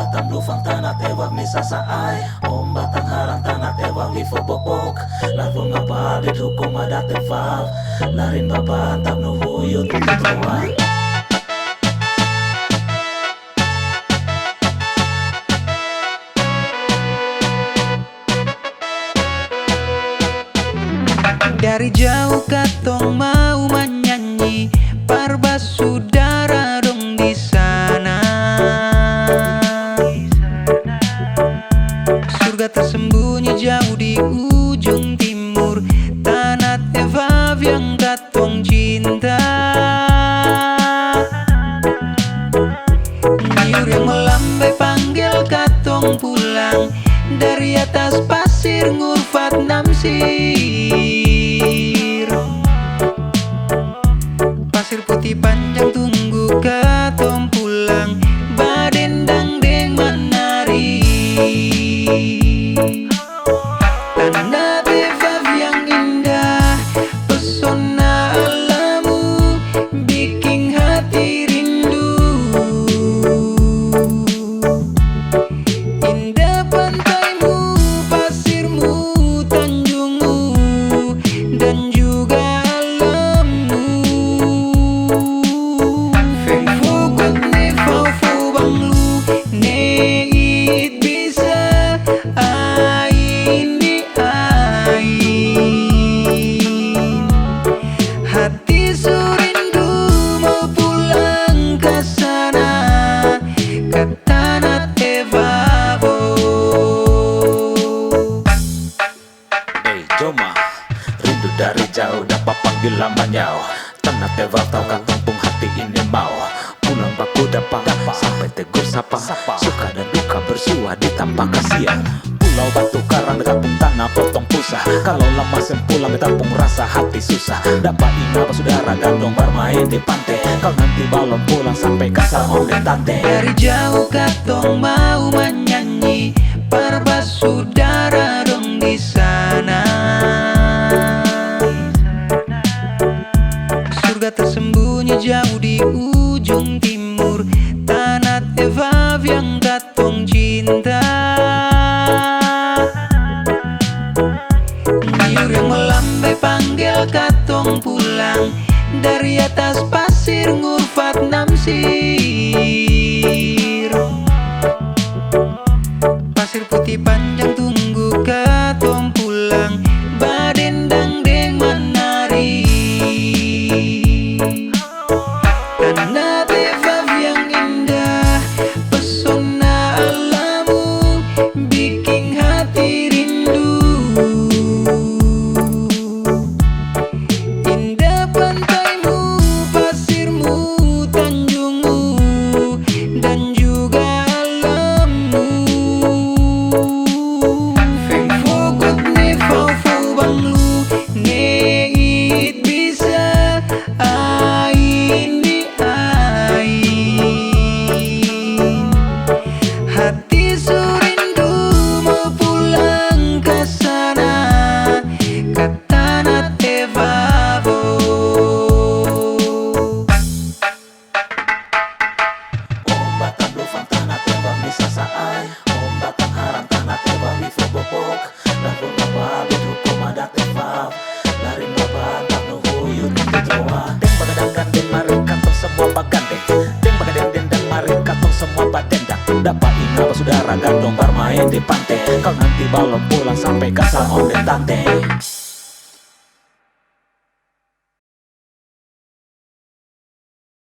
batang lufang tanah tewag ni sasaay. Batang harang tanah tewag di fobobok. Larvo nga palit hukom adate vav. Larin babantag no huyot tutuwa. Dari jauh katong mau menyanyi, parba saudara dong di sana. Surga tersembunyi jauh di ujung timur, tanah Evav yang katong cinta. Nyur yang melambai panggil katong pulang, dari atas pasir ngurfat namsir. Pasir putih panjang tunggu katong pulang, badendang deng menari. Tanah Evav yang indah, pesona alammu bikin hati rindu. Indah pantaimu, pasirmu, tanjungmu, dan juga alammu. Feng fogot ne fau fau banglu, ne it bisa ain di ain. Hati surindu mau pulang ke sana, ke tanah Evavo. Hey Joma, rindu dari jauh dapat panggil lamanya. Tanah Evav tahu kampung hati ini mau pulang baku dapat sampai tegur sapa. Suka dan duka bersua di tanpa kasihan. Pulau Batu Karang kampung tanah potong pusah. Kalau lama sen pulang tampung rasa hati susah. Dapat ingat saudara gandong bermain di pantai. Kau nanti balon pulang sampai kasar om dan tante. Dari jauh katong mau menyanyi, parba saudara dong di sana. Surga tersembunyi jauh di ujung timur, tanah Evav yang katong cinta. Nyur yang melambai panggil katong pulang, dari atas pasir ngurfat namsir. Pasir putih panjang tunggu katong pulang, badendang deng menari. Tanah Evav yang indah, pesona alammu bikin hati rindu. Indah pantaimu, pasirmu, tanjungmu, dan juga alammu. Feng fogot ne fau fau banglu, ne it bisa ain di ain. Hati surindu mau pulang ke sana, ke tanah Evavo. Batang lufang tanah tewag ni sasaay. Batang harang tanah tewag di fobobok. Larvo nga palit hukom adate vav. Larin babantag no huyot tutuwa. Deng bagadanggan deng maring katong semua bagandeng. Deng bagadeng dan maring katong semua badendang. Dapat ingat saudara gandong bermain di pantai. Kau nanti balon pulang sampai kasar om dan tante.